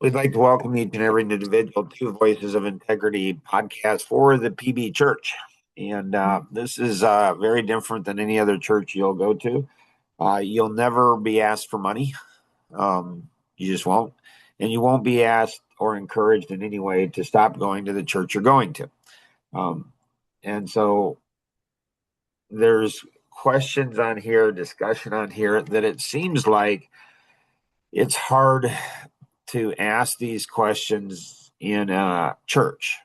We'd like to welcome each and every individual to Voices of Integrity podcast for the PB Church. And this is very different than any other church you'll go to. You'll never be asked for money. You just won't. And you won't be asked or encouraged in any way to stop going to the church you're going to. And so there's questions on here, discussion on here that it seems like it's hard to ask these questions in a church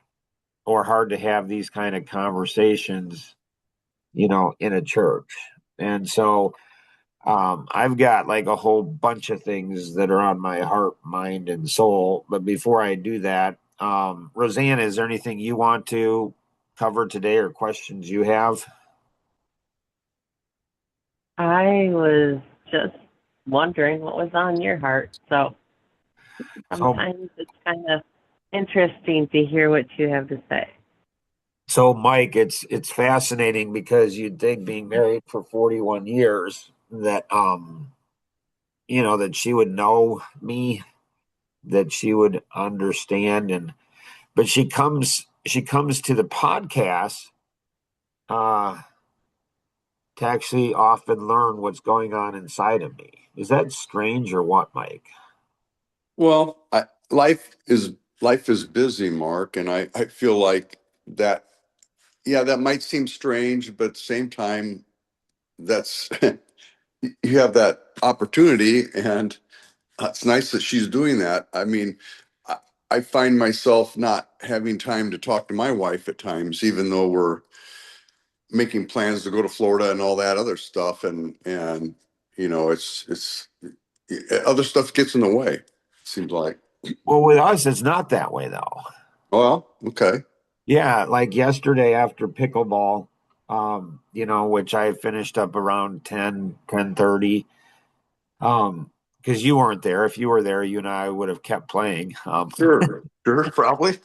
or hard to have these kind of conversations, in a church. And so I've got like a whole bunch of things that are on my heart, mind, and soul. But before I do that, Roseanne, is there anything you want to cover today or questions you have? I was just wondering what was on your heart. So So, sometimes it's kind of interesting to hear what you have to say. so Mike, it's fascinating because you'd think being married for 41 years that that she would know me, that she would understand, and but she comes to the podcast uh to actually often learn what's going on inside of me. Is that strange or what, Mike? Well, life is busy, Mark, and I feel like that. Yeah, that might seem strange, but at the same time, that's you have that opportunity, and it's nice that she's doing that. I mean, I, I find myself not having time to talk to my wife at times, even though we're making plans to go to Florida and all that other stuff, and it's other stuff gets in the way. It seems like. Well, with us it's not that way though. Well, okay. Yeah, like yesterday after pickleball, which I finished up around 10:30. Because you weren't there. If you were there, you and I would have kept playing. Sure, probably.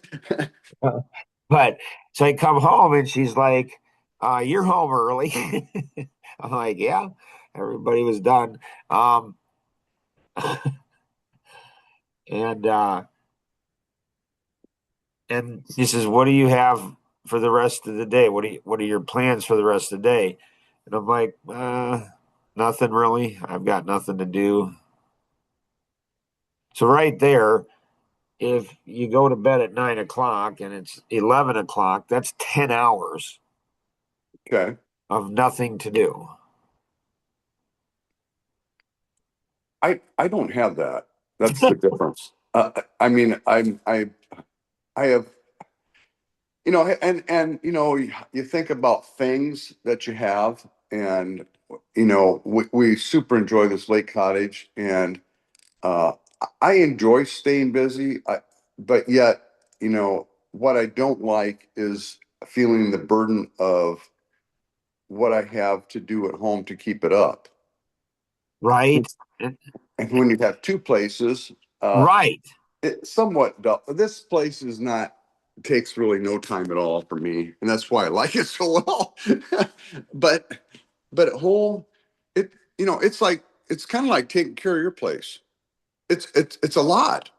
But so I come home and she's like, "You're home early." I'm like, "Yeah." Everybody was done. Um, and and she says, "What do you have for the rest of the day? What are your plans for the rest of the day?" And I'm like, "Nothing really. I've got nothing to do." So right there, if you go to bed at 9 o'clock and it's 11 o'clock, that's 10 hours Okay. of nothing to do. I don't have that. That's the difference. I mean, I have, and you think about things that you have, and we super enjoy this lake cottage, and uh, I enjoy staying busy. But yet, what I don't like is feeling the burden of what I have to do at home to keep it up. Right? And- And when you have two places, uh, Right. it somewhat dull. This place is not takes really no time at all for me, and that's why I like it so well. but but at home, it's kind of like taking care of your place. It's a lot.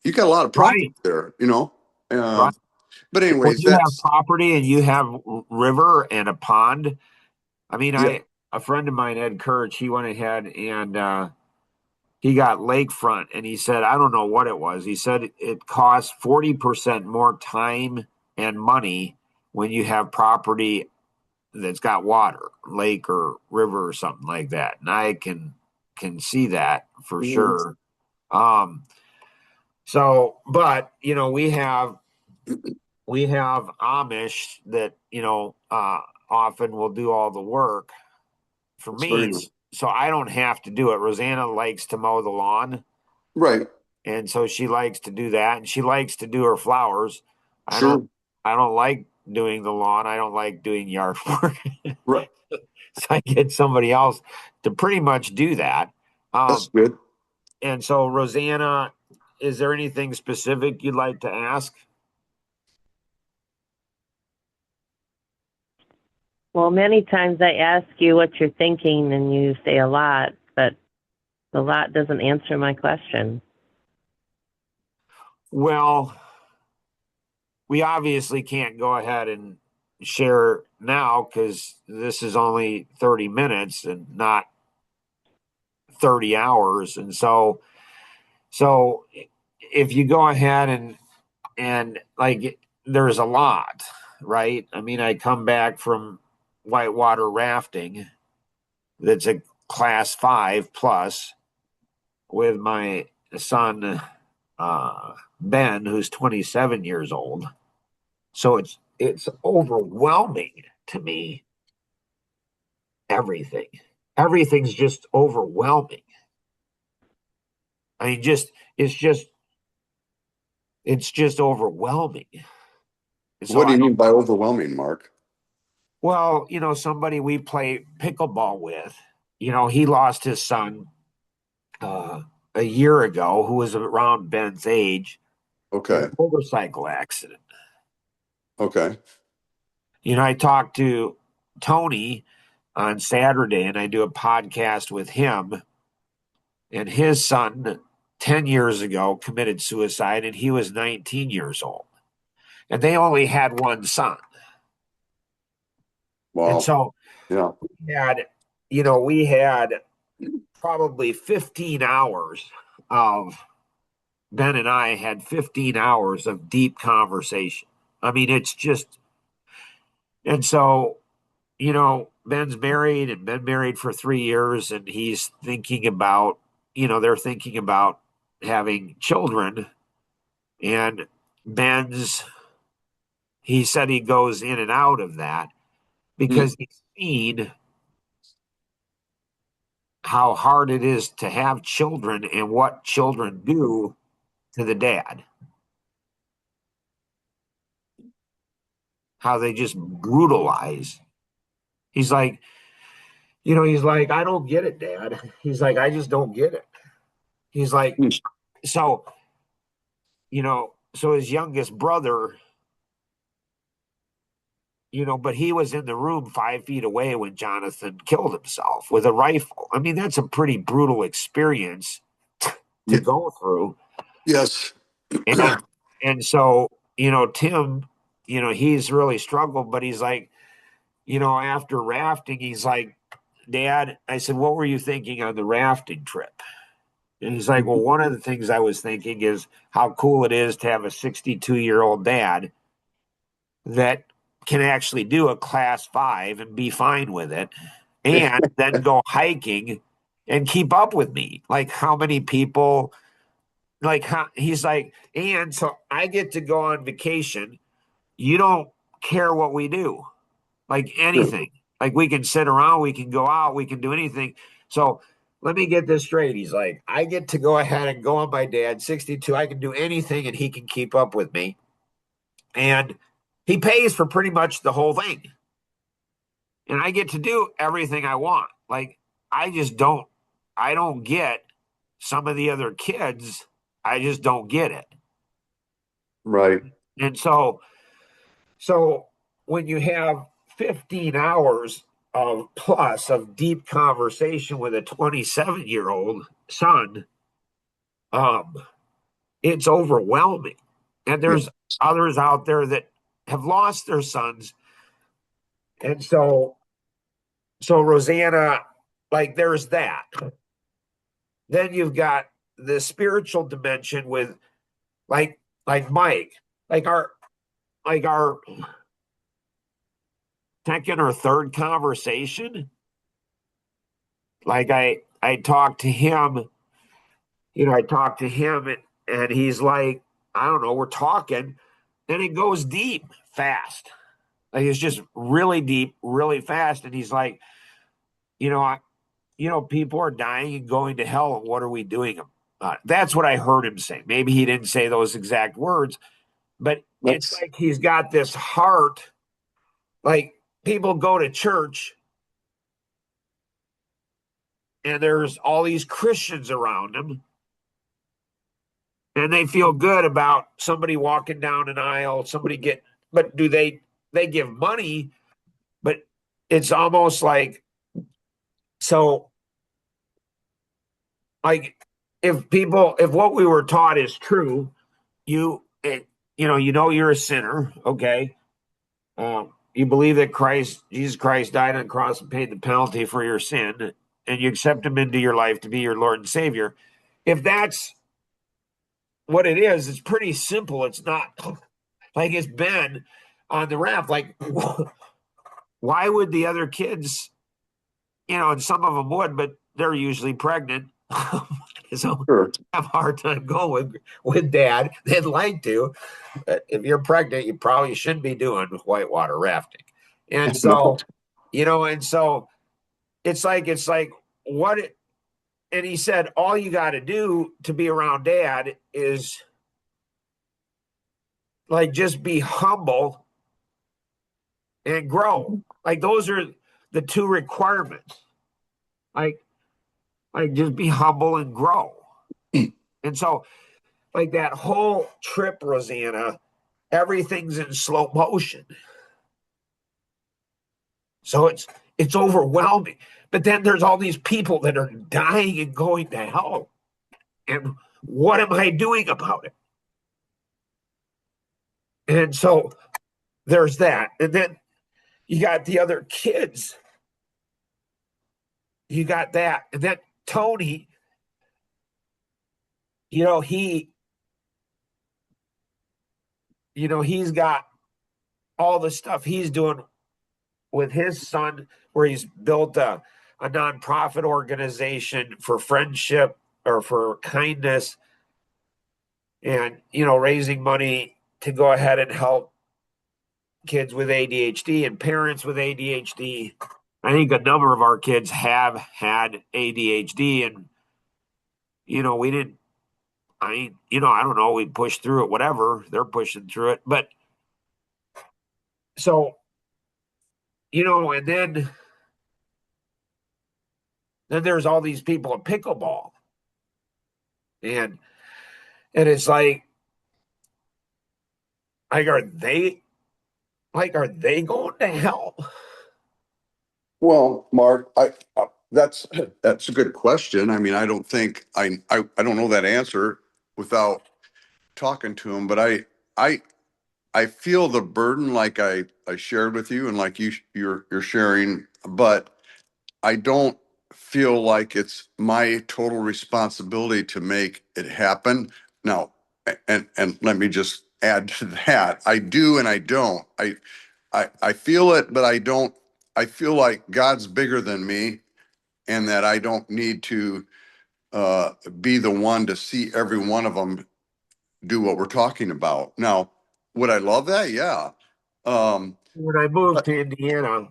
You got a lot of property Right. there. Right. Um, but When anyways, you have that's property and you have river and a pond, I mean, yeah, a friend of mine, Ed Courage, he went ahead and he got lakefront and he said, I don't know what it was. He said it costs 40% more time and money when you have property that's got water, lake or river or something like that. And I can see that for mhm, sure. Um, so, but we have Amish that often will do all the work for it's very me, so I don't have to do it. Rosanna likes to mow the lawn, right. and so she likes to do that, and she likes to do her flowers. I don't, Sure, I don't like doing the lawn. I don't like doing yard work, right. so I get somebody else to pretty much do that. That's Um, good. and so Rosanna, is there anything specific you'd like to ask? Well, many times I ask you what you're thinking and you say a lot, but a lot doesn't answer my question. Well, we obviously can't go ahead and share now because this is only 30 minutes and not 30 hours. And so if you go ahead and like, there's a lot, right? I mean, I come back from whitewater rafting. That's a class 5 plus with my son, Ben, who's 27 years old. So it's overwhelming to me. Everything, everything's just overwhelming. I mean, it's just overwhelming. So What do I you don't. mean by overwhelming, Mark? Well, somebody we play pickleball with, he lost his son uh, a year ago, who was around Ben's age, in a Okay. motorcycle accident. Okay. I talked to Tony on Saturday, and I do a podcast with him. And his son, 10 years ago, committed suicide, and he was 19 years old. And they only had one son. And Wow. so Yeah. had, we had probably 15 hours of Ben and I had 15 hours of deep conversation. I mean, it's just, and so, Ben's married and been married for 3 years, and he's thinking about, they're thinking about having children. And Ben's, he said he goes in and out of that Hmm. because he's seen how hard it is to have children and what children do to the dad, how they just brutalize. He's like, he's like, I don't get it, Dad. He's like, I just don't get it. He's like, Hmm. so, so his youngest brother, but he was in the room 5 feet away when Jonathan killed himself with a rifle. I mean, that's a pretty brutal experience to Ye- go through. Yes. And so, Tim, he's really struggled, but he's like, after rafting, he's like, Dad, I said, what were you thinking on the rafting trip? And he's like, well, one of the things I was thinking is how cool it is to have a 62-year-old dad that can actually do a class 5 and be fine with it, and then go hiking and keep up with me. Like, how many people, like, how, he's like, and so I get to go on vacation. You don't care what we do, like anything. Like, we can sit around, we can go out, we can do anything. So let me get this straight. He's like, I get to go ahead and go on my dad, 62. I can do anything and he can keep up with me. And he pays for pretty much the whole thing. And I get to do everything I want. Like, I just don't, I don't get some of the other kids. I just don't get it. Right. And so when you have 15 hours of plus of deep conversation with a 27-year-old son, um, it's overwhelming. And Yeah. there's others out there that have lost their sons. And so Rosanna, like, there's that. Then you've got the spiritual dimension with, like Mike, like our second or third conversation. Like, I talked to him, and he's like, I don't know, we're talking, and it goes deep fast. Like, it's just really deep, really fast. And he's like, you know, I, people are dying and going to hell, and what are we doing? That's what I heard him say. Maybe he didn't say those exact words, but it's That's like he's got this heart. Like, people go to church and there's all these Christians around them, and they feel good about somebody walking down an aisle, but do they give money? But it's almost like, so, like, if what we were taught is true, you it, you know you're a sinner, okay? You believe that Jesus Christ died on the cross and paid the penalty for your sin, and you accept him into your life to be your Lord and Savior. If that's what it is, it's pretty simple. It's not like it's Ben on the raft. Like, why would the other kids, and some of them would, but they're usually pregnant. So Sure. have a hard time going with dad. They'd like to, but if you're pregnant, you probably shouldn't be doing whitewater rafting. And so, and so it's like what it, and he said, all you got to do to be around dad is like just be humble and grow. Like those are the two requirements. Like, like just be humble and grow. And so, like that whole trip, Rosanna, everything's in slow motion. So it's overwhelming. But then there's all these people that are dying and going to hell. And what am I doing about it? And so there's that. And then you got the other kids. You got that. And then Tony, you know, he, he's got all the stuff he's doing with his son, where he's built a nonprofit organization for friendship or for kindness and, raising money to go ahead and help kids with ADHD and parents with ADHD. I think a number of our kids have had ADHD, and we didn't. I don't know. We pushed through it. Whatever, they're pushing through it. But so, and then there's all these people at pickleball, and it's like are they going to hell? Well, Mark, that's a good question. I mean, I don't think I don't know that answer without talking to him, but I I feel the burden like I shared with you and like you're sharing, but I don't feel like it's my total responsibility to make it happen. Now, and let me just add to that. I do and I don't. I feel it, but I don't. I feel like God's bigger than me, and that I don't need to be the one to see every one of them do what we're talking about. Now, would I love that? Yeah. When I moved But to Indiana,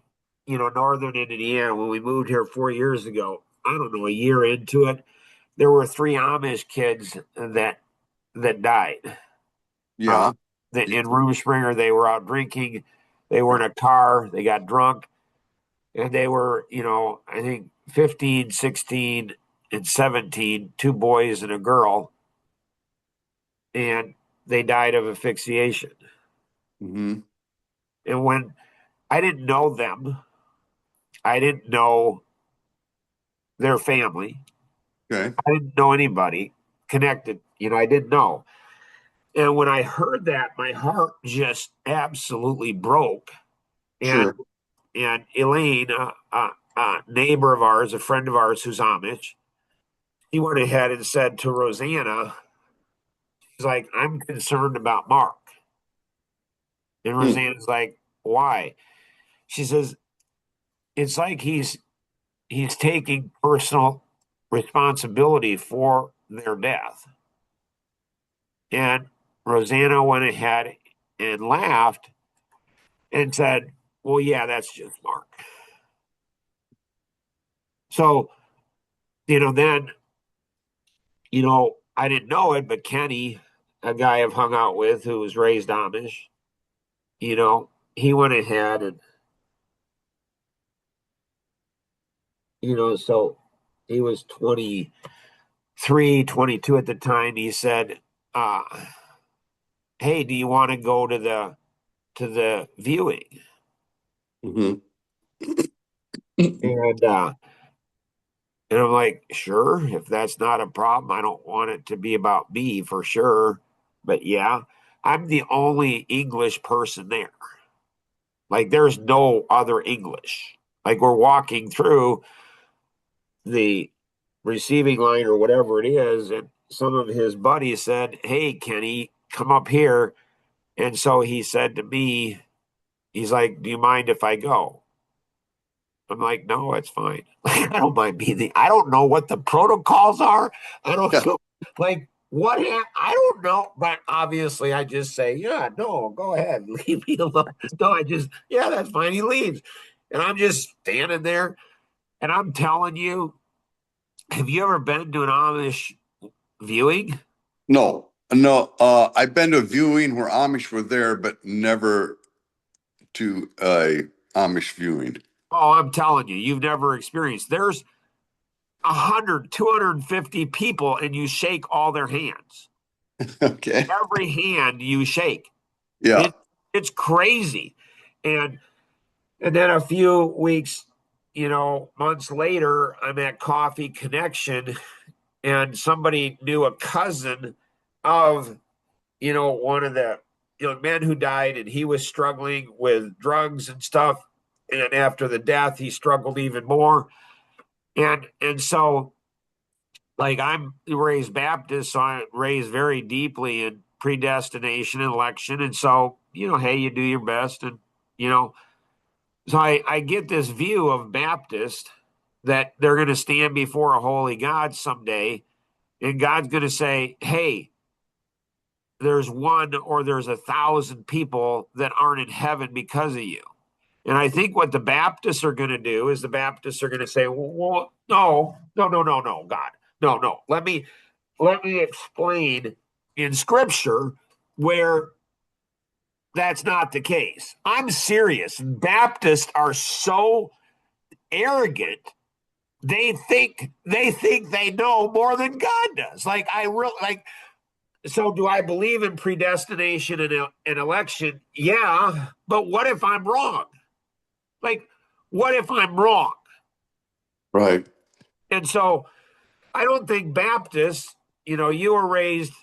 northern Indiana, when we moved here 4 years ago, I don't know, a year into it, there were three Amish kids that died. Uh, yeah, in Room Springer, they were out drinking. They were in a car. They got drunk, and they were, I think 15, 16, and 17, two boys and a girl, and they died of asphyxiation. hmm, And when I didn't know them, I didn't know their family. okay, I didn't know anybody connected. I didn't know. And when I heard that, my heart just absolutely broke. And sure, Elaine, a neighbor of ours, a friend of ours who's Amish, he went ahead and said to Rosanna, he's like, I'm concerned about Mark. And hmm, Rosanna's like, why? She says, it's like he's taking personal responsibility for their death. And Rosanna went ahead and laughed and said, well, yeah, that's just Mark. So, then, I didn't know it, but Kenny, a guy I've hung out with who was raised Amish, he went ahead and, so he was 23, 22 at the time. He said, uh, hey, do you want to go to the viewing? hmm, And and I'm like, sure, if that's not a problem. I don't want it to be about me for sure. but yeah, I'm the only English person there. Like there's no other English. Like we're walking through the receiving line or whatever it is, and some of his buddies said, "Hey, Kenny, come up here." And so he said to me, he's like, "Do you mind if I go?" I'm like, "No, it's fine." I don't mind being I don't know what the protocols are. I don't Yeah. know. Like, I don't know. But obviously, I just say, "Yeah, no, go ahead. Leave me alone." No, yeah, that's fine. He leaves. And I'm just standing there. And I'm telling you, have you ever been to an Amish viewing? No, no. I've been to a viewing where Amish were there, but never to a Amish viewing. Oh, I'm telling you, you've never experienced. There's 100, 250 people, and you shake all their hands. Okay. Every hand you shake. Yeah. It it's crazy. And then a few weeks, months later, I'm at Coffee Connection, and somebody knew a cousin of, one of the young men who died, and he was struggling with drugs and stuff. And after the death, he struggled even more. And so, like, I'm raised Baptist, so I'm raised very deeply in predestination and election. And so, hey, you do your best. And, you know, so I get this view of Baptist that they're going to stand before a holy God someday, and God's going to say, hey, there's one or there's 1,000 people that aren't in heaven because of you. And I think what the Baptists are going to do is the Baptists are going to say, well, no, no, no, no, no, God, no, no. Let me explain in Scripture where that's not the case. I'm serious. Baptists are so arrogant. They think they know more than God does. Like I really like. So do I believe in predestination and election? Yeah, but what if I'm wrong? Like, what if I'm wrong? Right. And so I don't think Baptists. You were raised.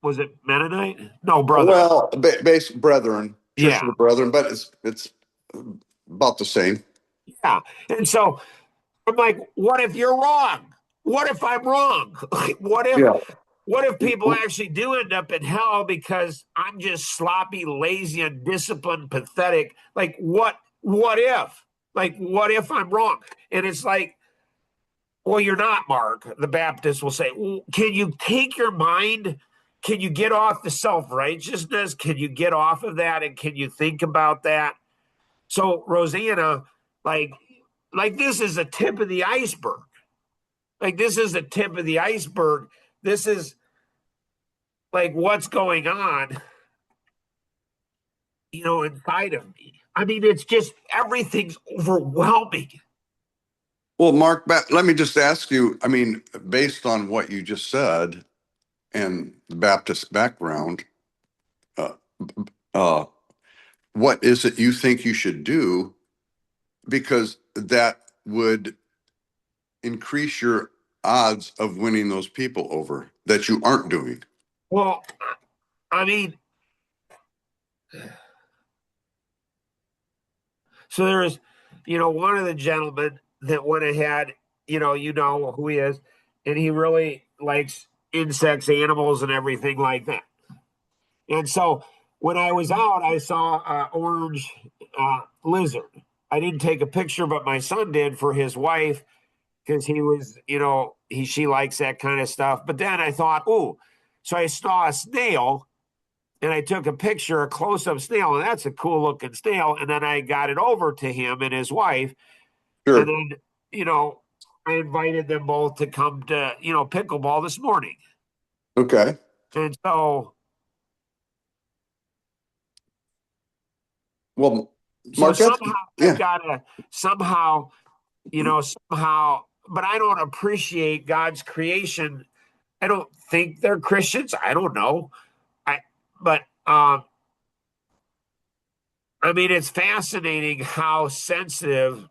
Was it Mennonite? No, brother. Well, base brethren, Church Yeah, of the Brethren, but it's about the same. yeah. And so I'm like, what if you're wrong? What if I'm wrong? Like, Yeah. what if people actually do end up in hell because I'm just sloppy, lazy, undisciplined, pathetic? Like, what if? Like, what if I'm wrong? And it's like, well, you're not, Mark. The Baptist will say, well, can you take your mind? Can you get off the self-righteousness? Can you get off of that? And can you think about that? So, Rosanna, like, this is the tip of the iceberg. Like, this is the tip of the iceberg. This is like what's going on, inside of me. I mean, it's just everything's overwhelming. Well, Mark, let me just ask you. I mean, based on what you just said and the Baptist background, uh, uh, what is it you think you should do? Because that would increase your odds of winning those people over that you aren't doing. Well, I mean, so there's, one of the gentlemen that went ahead, you know who he is, and he really likes insects, animals, and everything like that. And so when I was out, I saw an orange lizard. I didn't take a picture, but my son did for his wife because he was, she likes that kind of stuff. But then I thought, oh, so I saw a snail and I took a picture, a close up snail, and that's a cool looking snail. And then I got it over to him and his wife. And Sure. then, I invited them both to come to, pickleball this morning. Okay. And so, Well, so Mark, that's somehow I've yeah. got to somehow, but I don't appreciate God's creation. I don't think they're Christians. I don't know. But I mean, it's fascinating how sensitive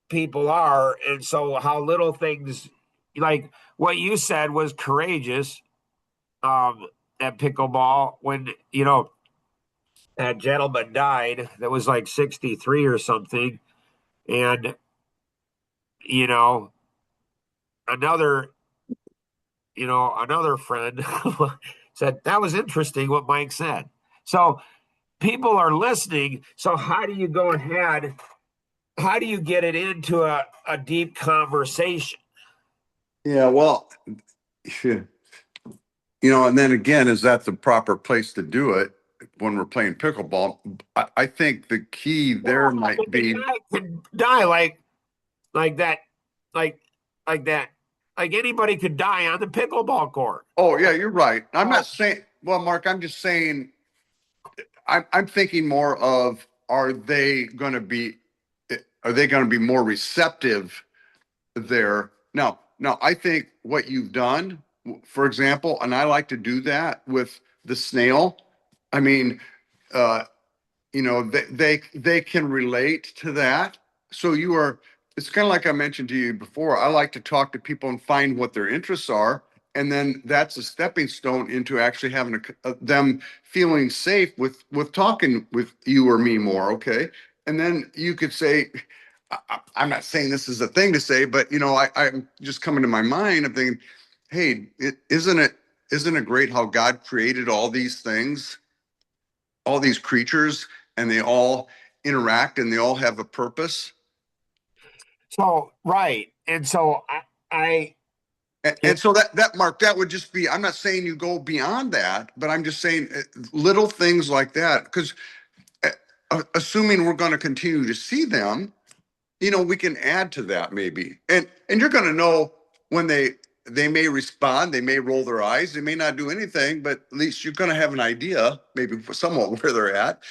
people are, and so how little things like what you said was courageous at pickleball when, that gentleman died that was like 63 or something. And, you know, another, another friend said, that was interesting what Mike said. So people are listening. So how do you go ahead? How do you get it into a deep conversation? Yeah, well, and then again, is that the proper place to do it when we're playing pickleball? I think the key there Well, might the be, guy could die like that, like like that, like anybody could die on the pickleball court. oh yeah, you're right. I'm So, not saying, well, Mark, I'm just saying, I'm thinking more of, are they going to be more receptive there? Now, I think what you've done, for example, and I like to do that with the snail. I mean, uh, they can relate to that. So it's kind of like I mentioned to you before. I like to talk to people and find what their interests are, and then that's a stepping stone into actually having them feeling safe with talking with you or me more. Okay, and then you could say, I'm not saying this is a thing to say, but I'm just coming to my mind. I'm thinking, hey, isn't it great how God created all these things, all these creatures, and they all interact and they all have a purpose? right, and so I And so that Mark, that would just be, I'm not saying you go beyond that, but I'm just saying little things like that. Because assuming we're going to continue to see them, we can add to that maybe. And you're going to know when they may respond, they may roll their eyes, they may not do anything, but at least you're going to have an idea, maybe somewhat where they're at.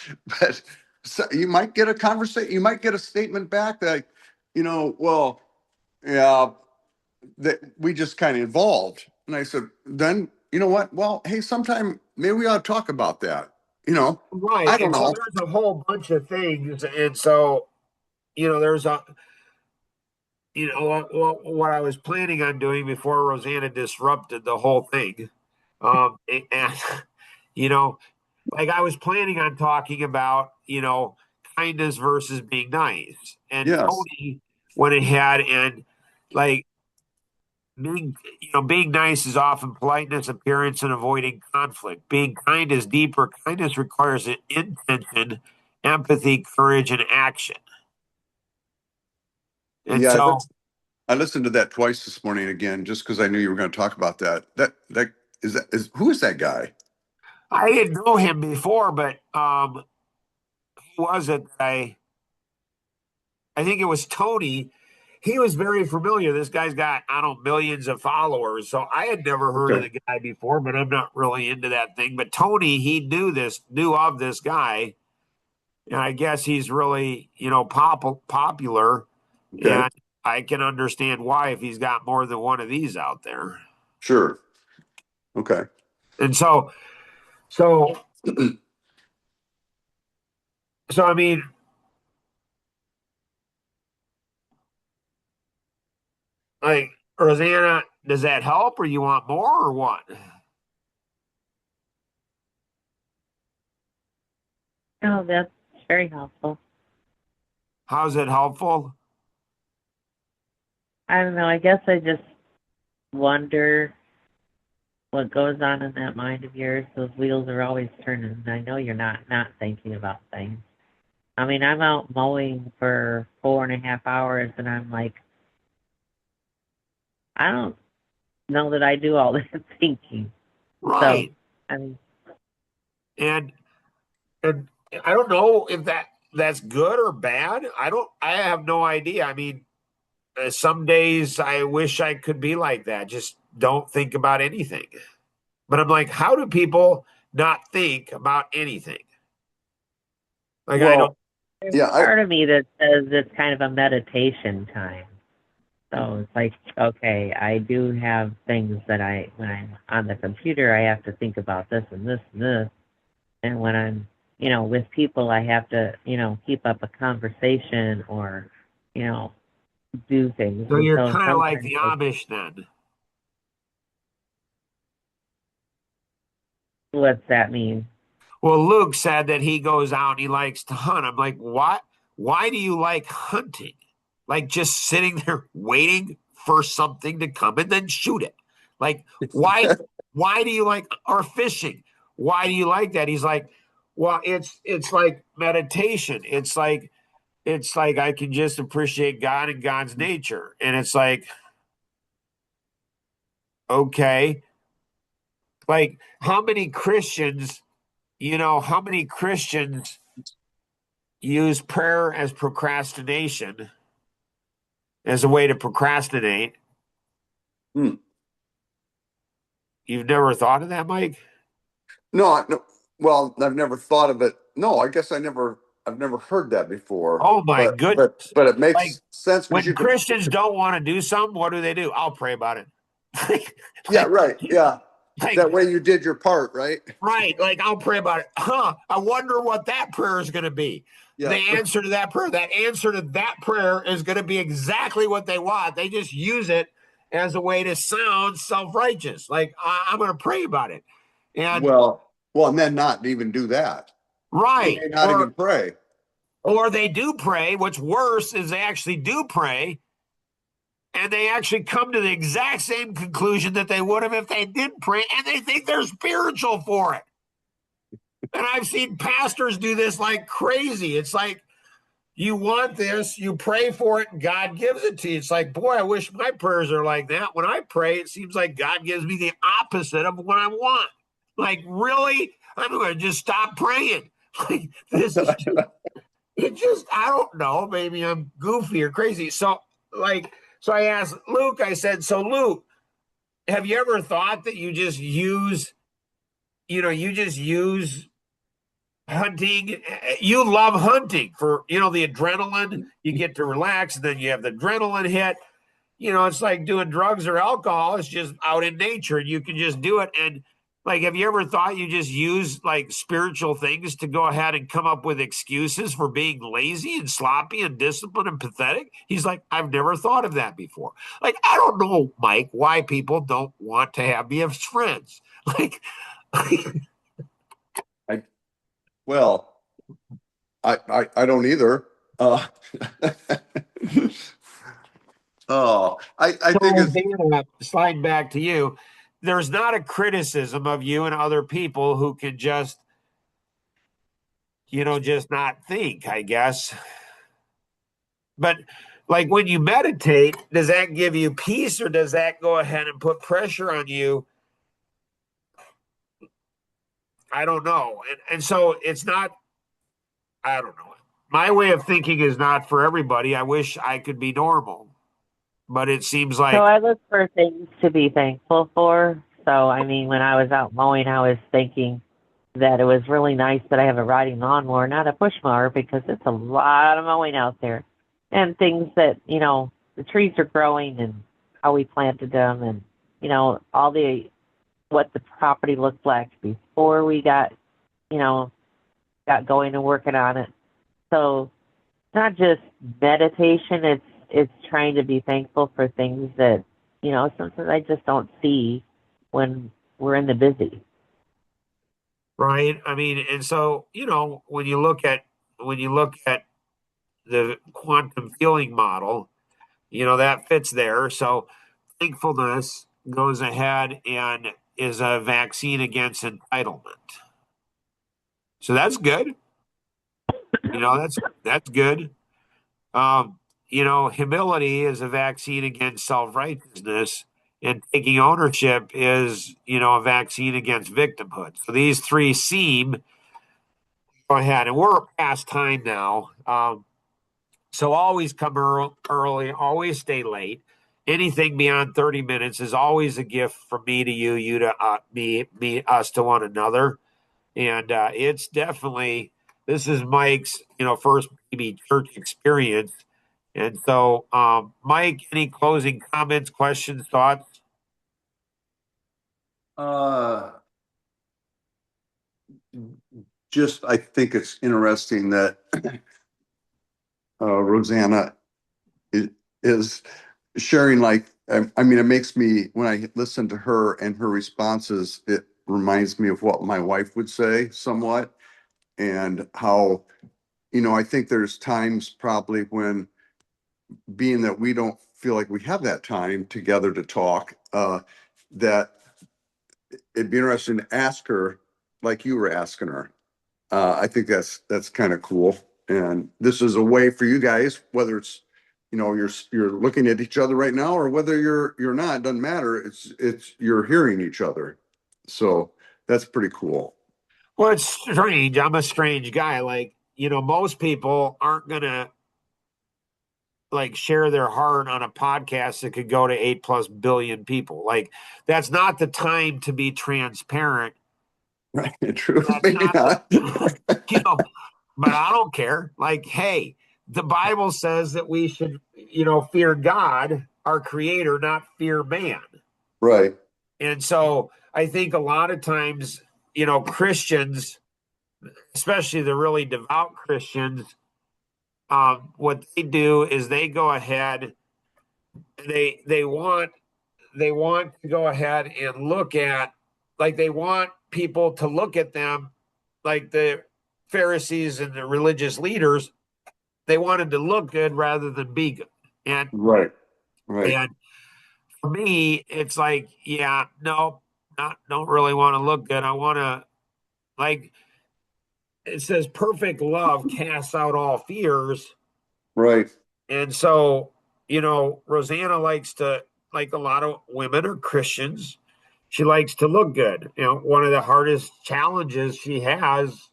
But so you might get a conversation, you might get a statement back that, well, yeah, that we just kind of evolved. And I said, then you know what? Well, hey, sometime maybe we ought to talk about that. right, I don't and so know. there's a whole bunch of things, and so there's a what I was planning on doing before Rosanna disrupted the whole thing, and you know, like I was planning on talking about kindness versus being nice, and Yes. Tony went ahead and like being nice is often politeness, appearance, and avoiding conflict. Being kind is deeper. Kindness requires intention, empathy, courage, and action. And Yeah. so I listened to that twice this morning again, just because I knew you were going to talk about that. That is who is that guy? I didn't know him before, but who was it? I think it was Tony. He was very familiar. This guy's got, I don't know, millions of followers. So I had never heard of Okay. the guy before, but I'm not really into that thing. But Tony, he knew of this guy. And I guess he's really, popular. Okay. And I can understand why if he's got more than one of these out there. Sure. Okay. And so, so I mean, like, Rosanna, does that help or you want more or what? Oh, that's very helpful. How's it helpful? I don't know. I guess I just wonder what goes on in that mind of yours. Those wheels are always turning. And I know you're not thinking about things. I mean, I'm out mowing for 4.5 hours, and I'm like, I don't know that I do all that thinking. So, Right. I mean, And and I don't know if that's good or bad. I have no idea. I mean, some days I wish I could be like that. Just don't think about anything. But I'm like, how do people not think about anything? Like I don't Well, there's yeah. part of me that says it's kind of a meditation time. So it's like, okay, I do have things that when I'm on the computer, I have to think about this and this and this. And when I'm, with people, I have to, keep up a conversation or, you know, do things. So And you're so kind of like sometimes, the Amish then. what's that mean? Well, Luke said that he goes out and he likes to hunt. I'm like, what? Why do you like hunting? Like just sitting there waiting for something to come and then shoot it. Like, why? Why do you like or fishing? Why do you like that? He's like, well, it's like meditation. It's like I can just appreciate God and God's nature. And it's like, okay, like how many Christians use prayer as procrastination as a way to procrastinate? Hmm. You've never thought of that, Mike? No, well, I've never thought of it. No, I guess I've never heard that before. Oh my goodness. But it Like makes sense because when you can. Christians don't want to do something, what do? I'll pray about it. like, Yeah, like, right. Yeah, like, that way you did your part, right? right. Like I'll pray about it. Huh. I wonder what that prayer is going to be. The Yeah. answer to that answer to that prayer is going to be exactly what they want. They just use it as a way to sound self-righteous. Like I'm going to pray about it. And Well, and then not even do that. They right. may not even pray. Or they do pray. What's worse is they actually do pray and they actually come to the exact same conclusion that they would have if they didn't pray, and they think they're spiritual for it. And I've seen pastors do this like crazy. It's like, you want this, you pray for it, and God gives it to you. It's like, boy, I wish my prayers are like that. When I pray, it seems like God gives me the opposite of what I want. Like, really? I'm going to just stop praying. Like, this is I don't know. Maybe I'm goofy or crazy. So I asked Luke, I said, so Luke, have you ever thought that you just use hunting? You love hunting for, the adrenaline. You get to relax, and then you have the adrenaline hit. It's like doing drugs or alcohol. It's just out in nature, and you can just do it. And like, have you ever thought you just use like spiritual things to go ahead and come up with excuses for being lazy and sloppy and disciplined and pathetic? He's like, I've never thought of that before. Like, I don't know, Mike, why people don't want to have me as friends. Like, I well, I don't either. I think so it's Dana, slide back to you. There's not a criticism of you and other people who can just not think, I guess. But like when you meditate, does that give you peace or does that go ahead and put pressure on you? I don't know. And so it's not, I don't know. My way of thinking is not for everybody. I wish I could be normal, but it seems So like, I look for things to be thankful for. So, I mean, when I was out mowing, I was thinking that it was really nice that I have a riding lawnmower, not a push mower, because it's a lot of mowing out there. And things that, the trees are growing and how we planted them and, all what the property looked like before we you know, got going and working on it. So it's not just meditation, it's trying to be thankful for things that, sometimes I just don't see when we're in the busy. right? I mean, and so, when you look at the quantum healing model, that fits there. So thankfulness goes ahead and is a vaccine against entitlement. So that's good. That's good. Um, humility is a vaccine against self-righteousness, and taking ownership is, a vaccine against victimhood. So these three seem go ahead, and we're past time now. So always come early, always stay late. Anything beyond 30 minutes is always a gift from me to you, you to me, us to one another. And it's definitely, this is Mike's, first maybe church experience. And so, Mike, any closing comments, questions, thoughts? uh, just I think it's interesting that Rosanna is sharing, like, I mean, it makes me, when I listen to her and her responses, it reminds me of what my wife would say somewhat, and how, I think there's times probably when, being that we don't feel like we have that time together to talk, that it'd be interesting to ask her like you were asking her. I think that's kind of cool. And this is a way for you guys, whether it's, you're looking at each other right now, or whether you're not, it doesn't matter. It's you're hearing each other. So that's pretty cool. Well, it's strange. I'm a strange guy. Like, most people aren't gonna like share their heart on a podcast that could go to 8+ billion people. Like, that's not the time to be transparent. Right. True. That's Maybe not not. but I don't care. Like, hey, the Bible says that we should, fear God, our creator, not fear man. Right. And so I think a lot of times, Christians, especially the really devout Christians, what they do is they go ahead, they want to go ahead and look at, like, they want people to look at them like the Pharisees and the religious leaders. They wanted to look good rather than be good. And Right. Right. and for me, it's like, yeah, no, don't really want to look good. I want to, like, it says perfect love casts out all fears. Right. And so, Rosanna likes to, like a lot of women or Christians, she likes to look good. One of the hardest challenges she has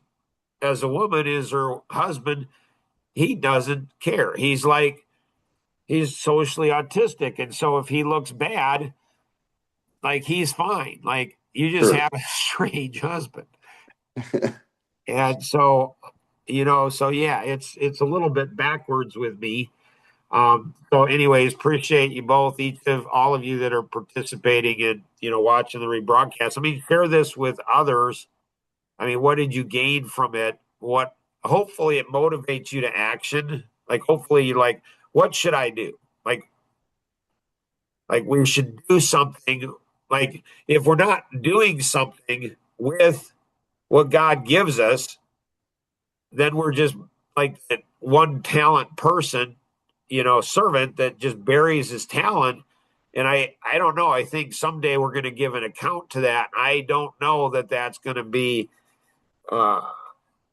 as a woman is her husband. He doesn't care. He's socially autistic. And so if he looks bad, like, he's fine. Like, you just Sure. have a strange husband. And so, so yeah, it's a little bit backwards with me. So anyways, appreciate you both, each of all of you that are participating and, watching the rebroadcast. I mean, share this with others. I mean, what did you gain from it? Hopefully it motivates you to action. Like, hopefully you're like, what should I do? Like we should do something. Like, if we're not doing something with what God gives us, then we're just like that one talent person, servant that just buries his talent. And I don't know. I think someday we're going to give an account to that. I don't know that that's going to be uh,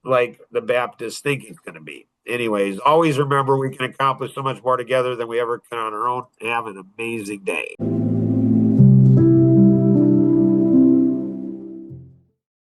like the Baptists think it's going to be. Anyways, always remember we can accomplish so much more together than we ever can on our own. Have an amazing day.